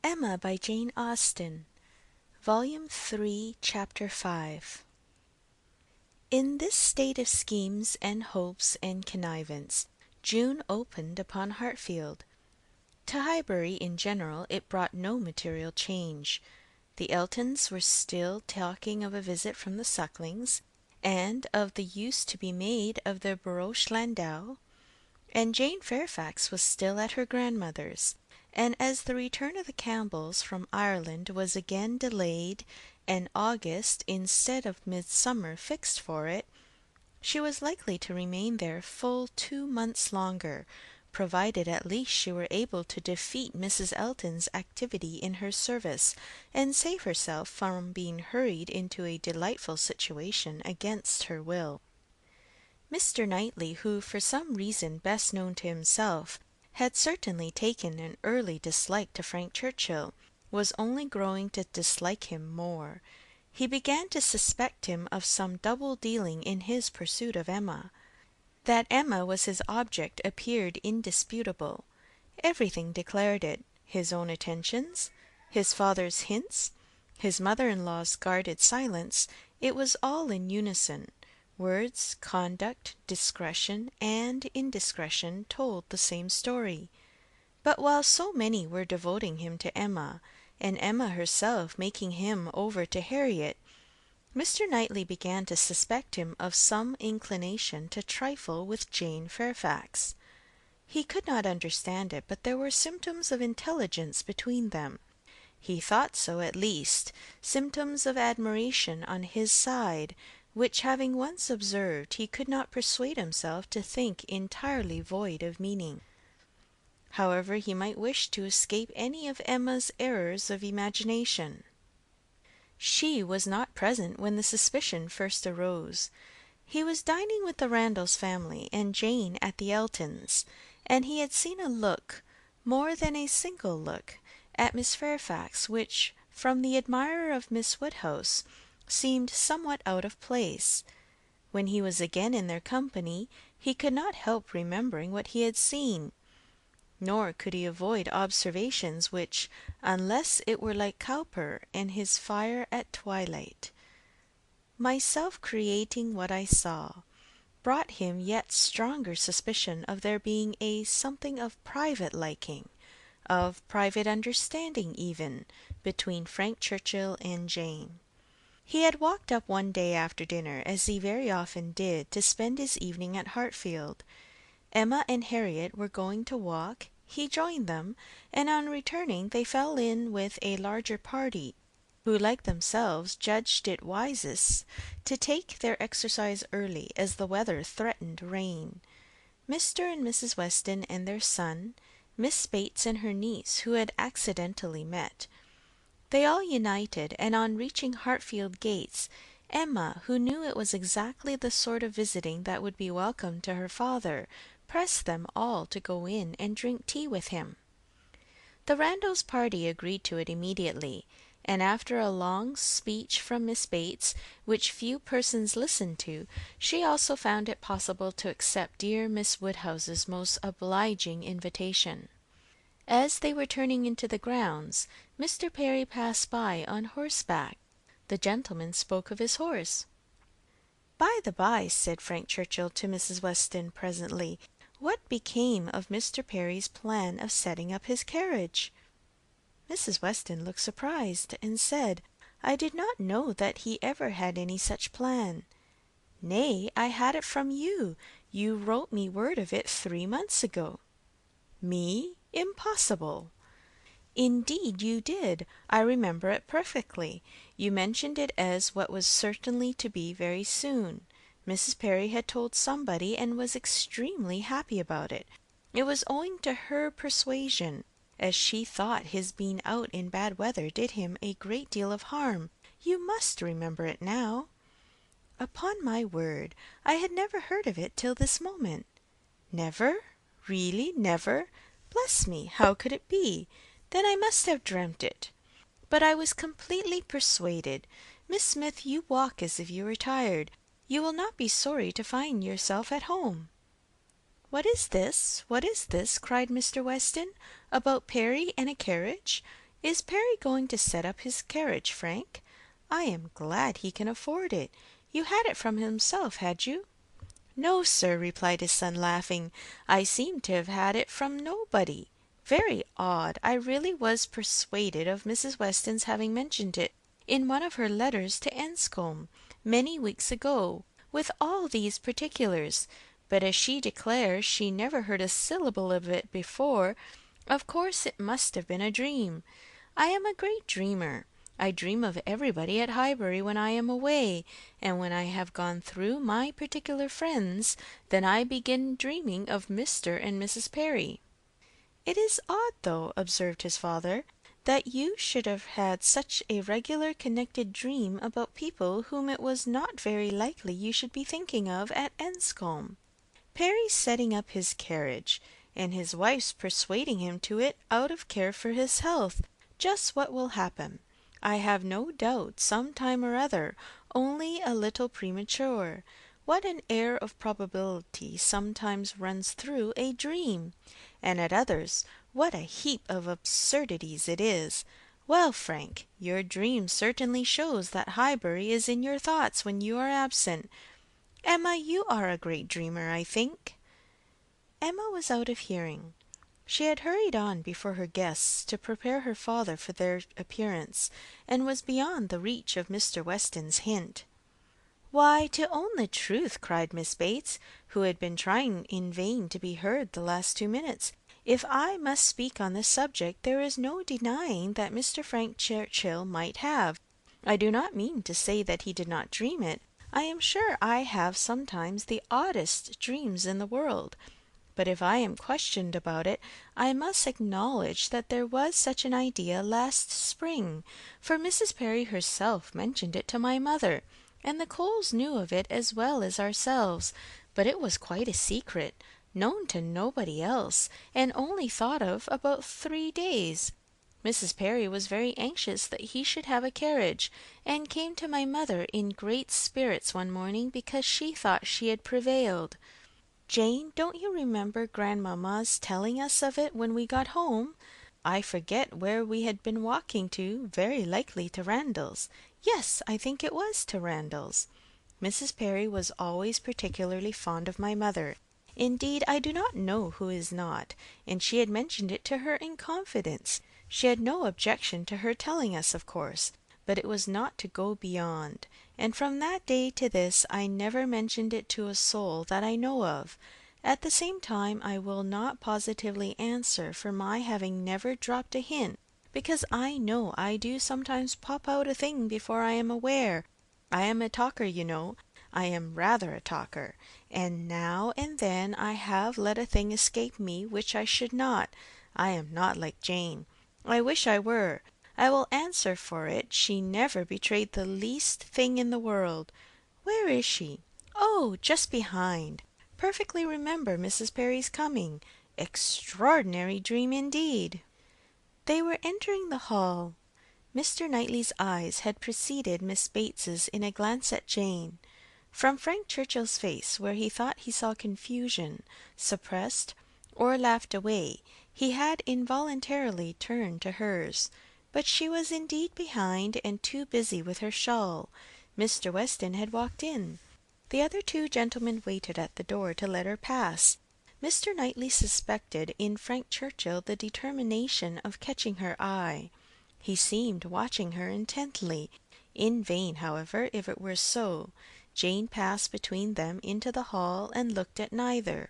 Emma by Jane Austen, Volume 3, Chapter 5. In this state of schemes and hopes and connivance, June opened upon Hartfield. To Highbury in general it brought no material change. The Eltons were still talking of a visit from the Sucklings, and of the use to be made of the barouche landau, and Jane Fairfax was still at her grandmother's, and as the return of the Campbells from Ireland was again delayed, and August instead of midsummer fixed for it, she was likely to remain there full 2 months longer, provided at least she were able to defeat Mrs. Elton's activity in her service, and save herself from being hurried into a delightful situation against her will. Mr. Knightley, who, for some reason best known to himself, had certainly taken an early dislike to Frank Churchill, was only growing to dislike him more. He began to suspect him of some double dealing in his pursuit of Emma. That Emma was his object appeared indisputable. Everything declared it. His own attentions, his father's hints, his mother-in-law's guarded silence, it was all in unison. Words, conduct, discretion, and indiscretion told the same story. But while so many were devoting him to Emma, and Emma herself making him over to Harriet, Mr. Knightley began to suspect him of some inclination to trifle with Jane Fairfax. He could not understand it, but there were symptoms of intelligence between them. He thought so, at least, symptoms of admiration on his side, which having once observed, he could not persuade himself to think entirely void of meaning. However he might wish to escape any of Emma's errors of imagination, she was not present when the suspicion first arose. He was dining with the Randalls family and Jane at the Eltons, and he had seen a look, more than a single look, at Miss Fairfax, which, from the admirer of Miss Woodhouse, seemed somewhat out of place. When he was again in their company, he could not help remembering what he had seen, nor could he avoid observations which, unless it were like Cowper and his fire at twilight, myself creating what I saw, brought him yet stronger suspicion of there being a something of private liking, of private understanding even, between Frank Churchill and Jane. He had walked up one day after dinner, as he very often did, to spend his evening at Hartfield. Emma and Harriet were going to walk, he joined them, and on returning they fell in with a larger party, who like themselves judged it wisest to take their exercise early, as the weather threatened rain. Mr. and Mrs. Weston and their son, Miss Bates and her niece, who had accidentally met. They all united, and on reaching Hartfield gates, Emma, who knew it was exactly the sort of visiting that would be welcome to her father, pressed them all to go in and drink tea with him. The Randalls party agreed to it immediately, and after a long speech from Miss Bates, which few persons listened to, she also found it possible to accept dear Miss Woodhouse's most obliging invitation. As they were turning into the grounds, Mr. Perry passed by on horseback. The gentleman spoke of his horse. "By the by," said Frank Churchill to Mrs. Weston presently, "what became of Mr. Perry's plan of setting up his carriage?" Mrs. Weston looked surprised, and said, "I did not know that he ever had any such plan." "Nay, I had it from you. You wrote me word of it 3 months ago." "Me? Impossible!" "Indeed you did. I remember it perfectly. You mentioned it as what was certainly to be very soon. Mrs. Perry had told somebody, and was extremely happy about it. It was owing to her persuasion, as she thought his being out in bad weather did him a great deal of harm. You must remember it now." "Upon my word, I had never heard of it till this moment." "Never? Really never? Bless me, how could it be? Then I must have dreamt it. But I was completely persuaded. Miss Smith, you walk as if you were tired. You will not be sorry to find yourself at home." "What is this? What is this?" cried Mr. Weston. "About Perry and a carriage? Is Perry going to set up his carriage, Frank? I am glad he can afford it. You had it from himself, had you?" "No, sir," replied his son, laughing. "I seem to have had it from nobody. Very odd. I really was persuaded of Mrs. Weston's having mentioned it in one of her letters to Enscombe, many weeks ago, with all these particulars. But as she declares she never heard a syllable of it before, of course it must have been a dream. I am a great dreamer. I dream of everybody at Highbury when I am away, and when I have gone through my particular friends, then I begin dreaming of Mr. and Mrs. Perry." "It is odd, though," observed his father, "that you should have had such a regular connected dream about people whom it was not very likely you should be thinking of at Enscombe. Perry's setting up his carriage, and his wife's persuading him to it out of care for his health. Just what will happen, I have no doubt, some time or other, only a little premature. What an air of probability sometimes runs through a dream! And at others, what a heap of absurdities it is! Well, Frank, your dream certainly shows that Highbury is in your thoughts when you are absent. Emma, you are a great dreamer, I think." Emma was out of hearing. She had hurried on before her guests to prepare her father for their appearance, and was beyond the reach of Mr. Weston's hint. "Why, to own the truth," cried Miss Bates, who had been trying in vain to be heard the last 2 minutes, "if I must speak on this subject, there is no denying that Mr. Frank Churchill might have. I do not mean to say that he did not dream it. I am sure I have sometimes the oddest dreams in the world. But if I am questioned about it, I must acknowledge that there was such an idea last spring, for Mrs. Perry herself mentioned it to my mother, and the Coles knew of it as well as ourselves, but it was quite a secret, known to nobody else, and only thought of about 3 days. Mrs. Perry was very anxious that he should have a carriage, and came to my mother in great spirits one morning because she thought she had prevailed. Jane, don't you remember grandmamma's telling us of it when we got home? I forget where we had been walking to, very likely to Randalls. Yes, I think it was to Randalls. Mrs. Perry was always particularly fond of my mother. Indeed, I do not know who is not, and she had mentioned it to her in confidence. She had no objection to her telling us, of course, but it was not to go beyond, and from that day to this I never mentioned it to a soul that I know of. At the same time, I will not positively answer for my having never dropped a hint, because I know I do sometimes pop out a thing before I am aware. I am a talker, you know. I am rather a talker, and now and then I have let a thing escape me which I should not. I am not like Jane. I wish I were. I will answer for it she never betrayed the least thing in the world. Where is she? Oh, just behind. Perfectly remember Mrs. Perry's coming. Extraordinary dream indeed." They were entering the hall. Mr. Knightley's eyes had preceded Miss Bates's in a glance at Jane. From Frank Churchill's face, where he thought he saw confusion, suppressed, or laughed away, he had involuntarily turned to hers. But she was indeed behind, and too busy with her shawl. Mr. Weston had walked in. The other 2 gentlemen waited at the door to let her pass. Mr. Knightley suspected in Frank Churchill the determination of catching her eye. He seemed watching her intently. In vain, however, if it were so. Jane passed between them into the hall and looked at neither.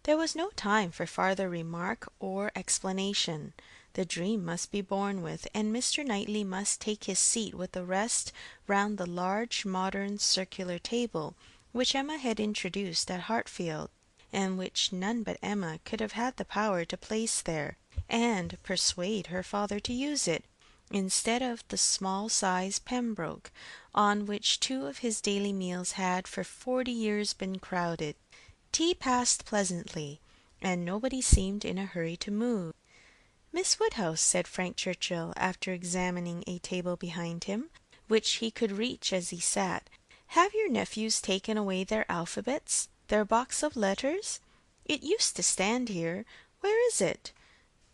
There was no time for farther remark or explanation. The dream must be borne with, and Mr. Knightley must take his seat with the rest round the large modern circular table which Emma had introduced at Hartfield, and which none but Emma could have had the power to place there, and persuade her father to use it, instead of the small-sized Pembroke, on which 2 of his daily meals had for 40 years been crowded. Tea passed pleasantly, and nobody seemed in a hurry to move. "Miss Woodhouse," said Frank Churchill, after examining a table behind him, which he could reach as he sat, "have your nephews taken away their alphabets, their box of letters? It used to stand here. Where is it?"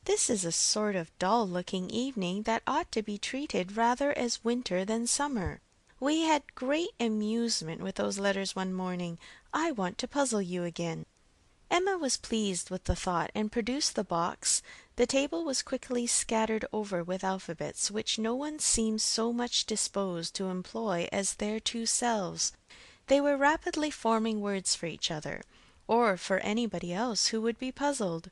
This is a sort of dull-looking evening that ought to be treated rather as winter than summer. We had great amusement with those letters one morning. I want to puzzle you again." Emma was pleased with the thought, and produced the box. The table was quickly scattered over with alphabets, which no one seemed so much disposed to employ as their two selves. They were rapidly forming words for each other, or for anybody else who would be puzzled.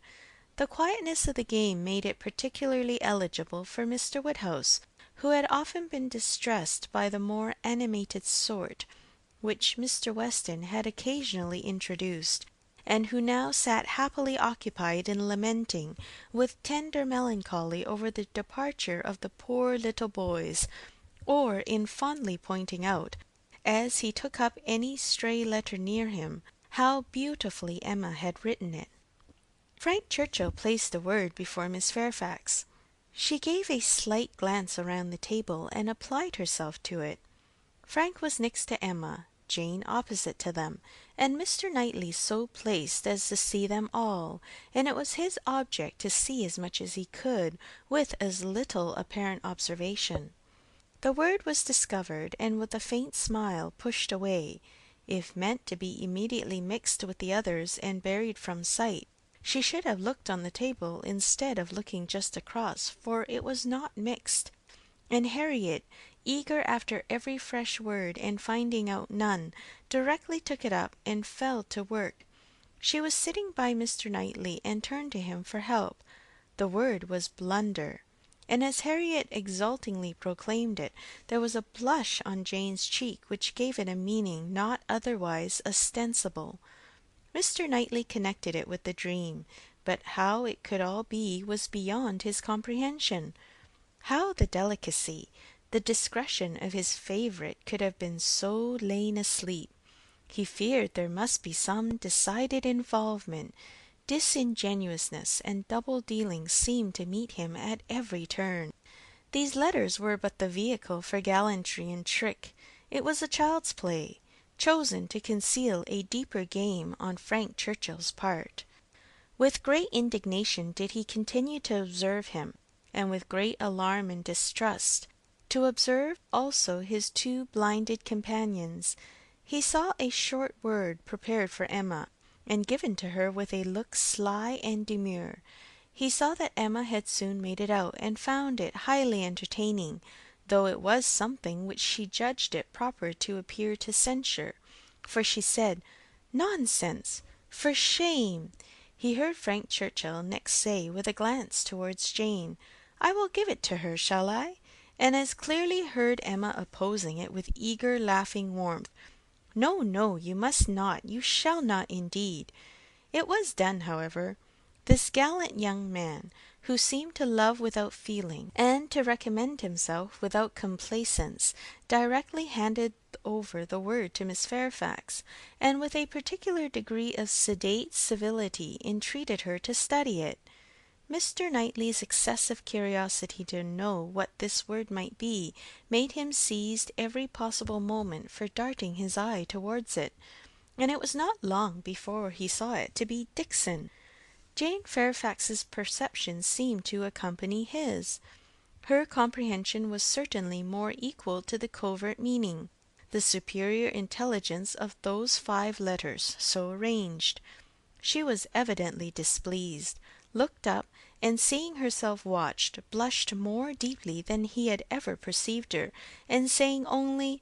The quietness of the game made it particularly eligible for Mr. Woodhouse, who had often been distressed by the more animated sort, which Mr. Weston had occasionally introduced, and who now sat happily occupied in lamenting with tender melancholy over the departure of the poor little boys, or in fondly pointing out, as he took up any stray letter near him, how beautifully Emma had written it. Frank Churchill placed a word before Miss Fairfax. She gave a slight glance around the table, and applied herself to it. Frank was next to Emma, Jane opposite to them, and Mr. Knightley so placed as to see them all, and it was his object to see as much as he could, with as little apparent observation. The word was discovered, and with a faint smile pushed away. If meant to be immediately mixed with the others and buried from sight, she should have looked on the table instead of looking just across, for it was not mixed, and Harriet, eager after every fresh word and finding out none, directly took it up and fell to work. She was sitting by Mr. Knightley and turned to him for help. The word was blunder, and as Harriet exultingly proclaimed it, there was a blush on Jane's cheek which gave it a meaning not otherwise ostensible. Mr. Knightley connected it with the dream, but how it could all be was beyond his comprehension. How the delicacy, the discretion of his favourite could have been so lain asleep. He feared there must be some decided involvement. Disingenuousness and double-dealing seemed to meet him at every turn. These letters were but the vehicle for gallantry and trick. It was a child's play, chosen to conceal a deeper game on Frank Churchill's part. With great indignation did he continue to observe him, and with great alarm and distrust to observe also his two blinded companions. He saw a short word prepared for Emma, and given to her with a look sly and demure. He saw that Emma had soon made it out, and found it highly entertaining, though it was something which she judged it proper to appear to censure, for she said, "Nonsense! For shame!" He heard Frank Churchill next say, with a glance towards Jane, "I will give it to her, shall I?" and as clearly heard Emma opposing it with eager laughing warmth. "No, no, you must not, you shall not indeed." It was done, however. This gallant young man, who seemed to love without feeling, and to recommend himself without complaisance, directly handed over the word to Miss Fairfax, and with a particular degree of sedate civility entreated her to study it. Mr. Knightley's excessive curiosity to know what this word might be made him seize every possible moment for darting his eye towards it, and it was not long before he saw it to be Dixon. Jane Fairfax's perception seemed to accompany his. Her comprehension was certainly more equal to the covert meaning, the superior intelligence of those 5 letters so arranged. She was evidently displeased, looked up, and seeing herself watched, blushed more deeply than he had ever perceived her, and saying only,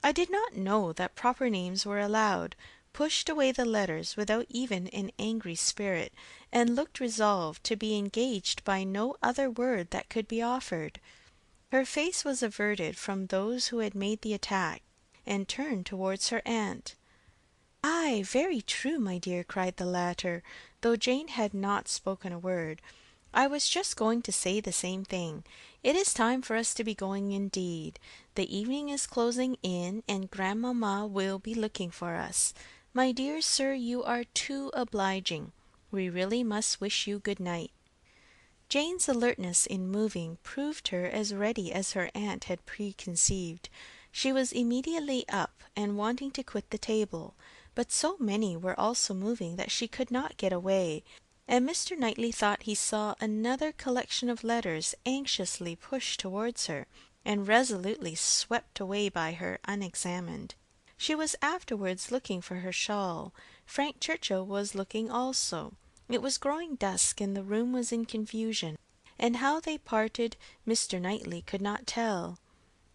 "I did not know that proper names were allowed," pushed away the letters without even an angry spirit, and looked resolved to be engaged by no other word that could be offered. Her face was averted from those who had made the attack, and turned towards her aunt. "Ay, very true, my dear," cried the latter, though Jane had not spoken a word. "I was just going to say the same thing. It is time for us to be going indeed. The evening is closing in, and grandmamma will be looking for us. My dear sir, you are too obliging. We really must wish you good night." Jane's alertness in moving proved her as ready as her aunt had preconceived. She was immediately up, and wanting to quit the table, but so many were also moving that she could not get away. and Mr. Knightley thought he saw another collection of letters anxiously pushed towards her, and resolutely swept away by her unexamined. She was afterwards looking for her shawl. Frank Churchill was looking also. It was growing dusk, and the room was in confusion, and how they parted Mr. Knightley could not tell.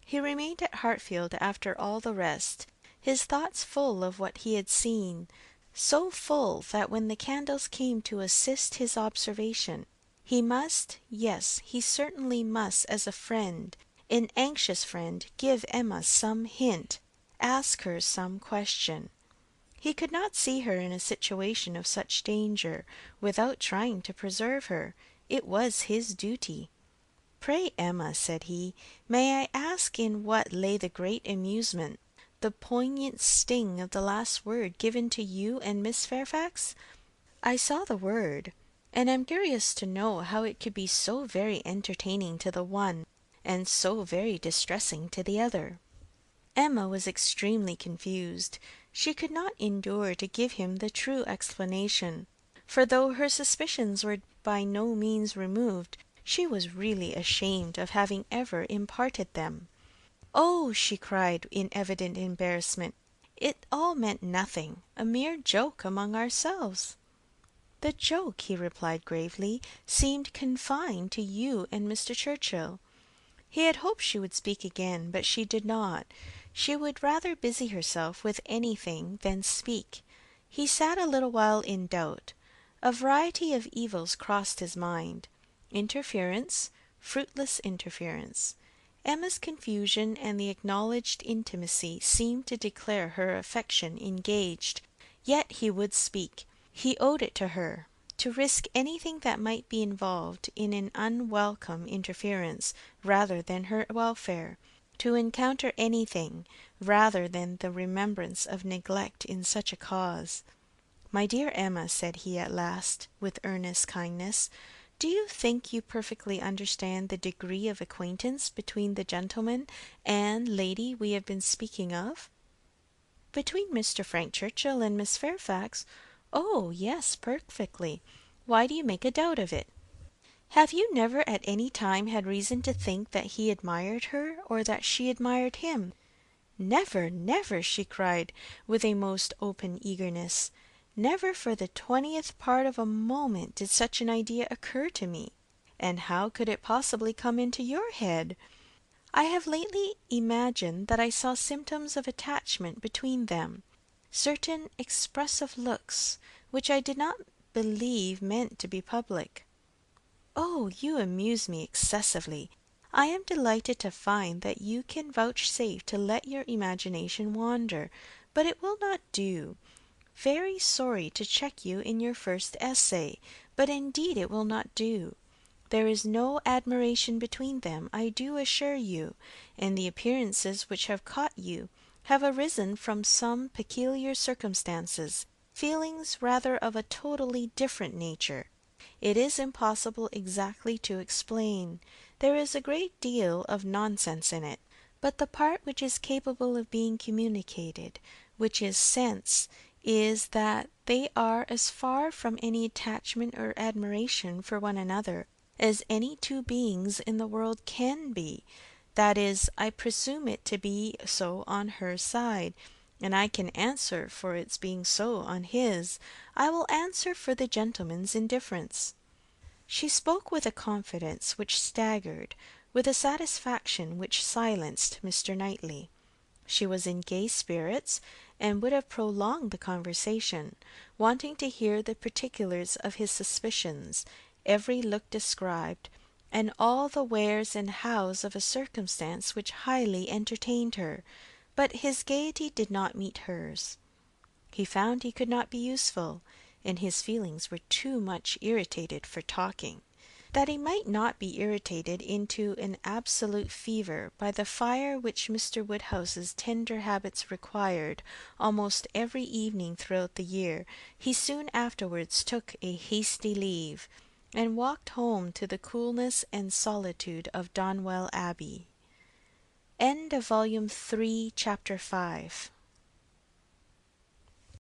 He remained at Hartfield after all the rest, his thoughts full of what he had seen, so full that when the candles came to assist his observation, he must, yes, he certainly must, as a friend, an anxious friend, give Emma some hint, ask her some question. He could not see her in a situation of such danger without trying to preserve her. It was his duty. "Pray, Emma," said he, "may I ask in what lay the great amusement, the poignant sting of the last word given to you and Miss Fairfax? I saw the word, and am curious to know how it could be so very entertaining to the one, and so very distressing to the other." Emma was extremely confused. She could not endure to give him the true explanation, for though her suspicions were by no means removed, she was really ashamed of having ever imparted them. "Oh!" she cried, in evident embarrassment, "it all meant nothing, a mere joke among ourselves." "The joke," he replied gravely, "seemed confined to you and Mr. Churchill." He had hoped she would speak again, but she did not. She would rather busy herself with anything than speak. He sat a little while in doubt. A variety of evils crossed his mind. Interference, fruitless interference. Emma's confusion and the acknowledged intimacy seemed to declare her affection engaged. Yet he would speak. He owed it to her. To risk anything that might be involved in an unwelcome interference rather than her welfare, to encounter anything rather than the remembrance of neglect in such a cause. "My dear Emma," said he at last, with earnest kindness, "do you think you perfectly understand the degree of acquaintance between the gentleman and lady we have been speaking of?" "Between Mr. Frank Churchill and Miss Fairfax? Oh, yes, perfectly. Why do you make a doubt of it? Have you never at any time had reason to think that he admired her, or that she admired him?" "Never, never!" she cried, with a most open eagerness. "Never for the 20th part of a moment did such an idea occur to me. And how could it possibly come into your head? I have lately imagined that I saw symptoms of attachment between them, certain expressive looks, which I did not believe meant to be public." "Oh, you amuse me excessively. I am delighted to find that you can vouchsafe to let your imagination wander, but it will not do. Very sorry to check you in your first essay, but indeed it will not do. There is no admiration between them, I do assure you, and the appearances which have caught you have arisen from some peculiar circumstances, feelings rather of a totally different nature. It is impossible exactly to explain. There is a great deal of nonsense in it, but the part which is capable of being communicated, which is sense, is that they are as far from any attachment or admiration for one another as any two beings in the world can be. That is, I presume it to be so on her side, and I can answer for its being so on his. I will answer for the gentleman's indifference." She spoke with a confidence which staggered, with a satisfaction which silenced Mr. Knightley. She was in gay spirits, and would have prolonged the conversation, wanting to hear the particulars of his suspicions, every look described, and all the wheres and hows of a circumstance which highly entertained her, but his gaiety did not meet hers. He found he could not be useful, and his feelings were too much irritated for talking. That he might not be irritated into an absolute fever by the fire which Mr. Woodhouse's tender habits required almost every evening throughout the year, he soon afterwards took a hasty leave, and walked home to the coolness and solitude of Donwell Abbey. End of Volume 3, Chapter 5.